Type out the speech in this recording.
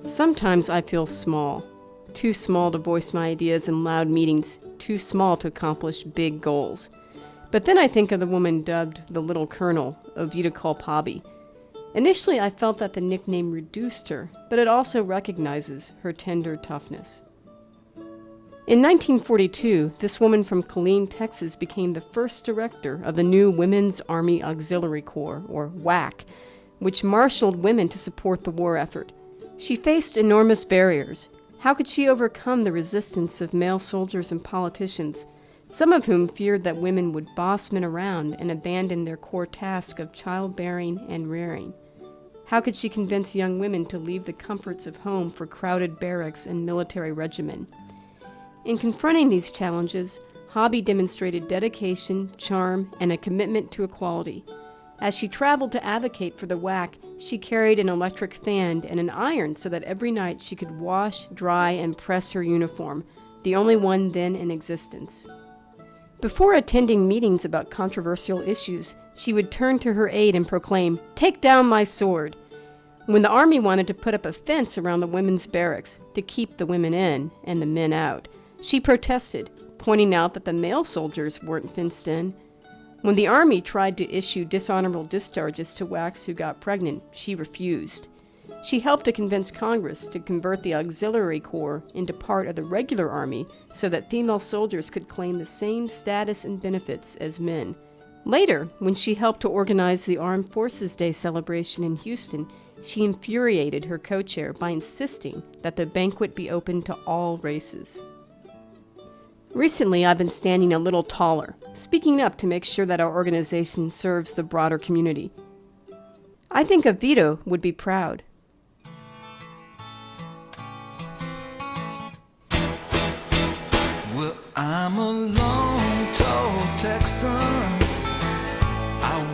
Sometimes I feel small. Too small to voice my ideas in loud meetings, too small to accomplish big goals. But then I think of the woman dubbed the Little Colonel, Oveta Culp Hobby. Initially I felt that the nickname reduced her, but it also recognizes her tender toughness. In 1942, this woman from Killeen, Texas became the first director of the new Women's Army Auxiliary Corps, or WAC, which marshaled women to support the war effort. She faced enormous barriers. How could she overcome the resistance of male soldiers and politicians, some of whom feared that women would boss men around and abandon their core task of childbearing and rearing? How could she convince young women to leave the comforts of home for crowded barracks and military regimen? In confronting these challenges, Hobby demonstrated dedication, charm, and a commitment to equality. As she traveled to advocate for the WAC, she carried an electric fan and an iron so that every night she could wash, dry, and press her uniform, the only one then in existence. Before attending meetings about controversial issues, she would turn to her aide and proclaim, "Take down my sword." When the Army wanted to put up a fence around the women's barracks to keep the women in and the men out, she protested, pointing out that the male soldiers weren't fenced in. When the Army tried to issue dishonorable discharges to WACs who got pregnant, she refused. She helped to convince Congress to convert the Auxiliary Corps into part of the regular Army so that female soldiers could claim the same status and benefits as men. Later, when she helped to organize the Armed Forces Day celebration in Houston, she infuriated her co-chair by insisting that the banquet be open to all races. Recently, I've been standing a little taller, speaking up to make sure that our organization serves the broader community. I think Oveta would be proud. Well, I'm a long, tall Texan. I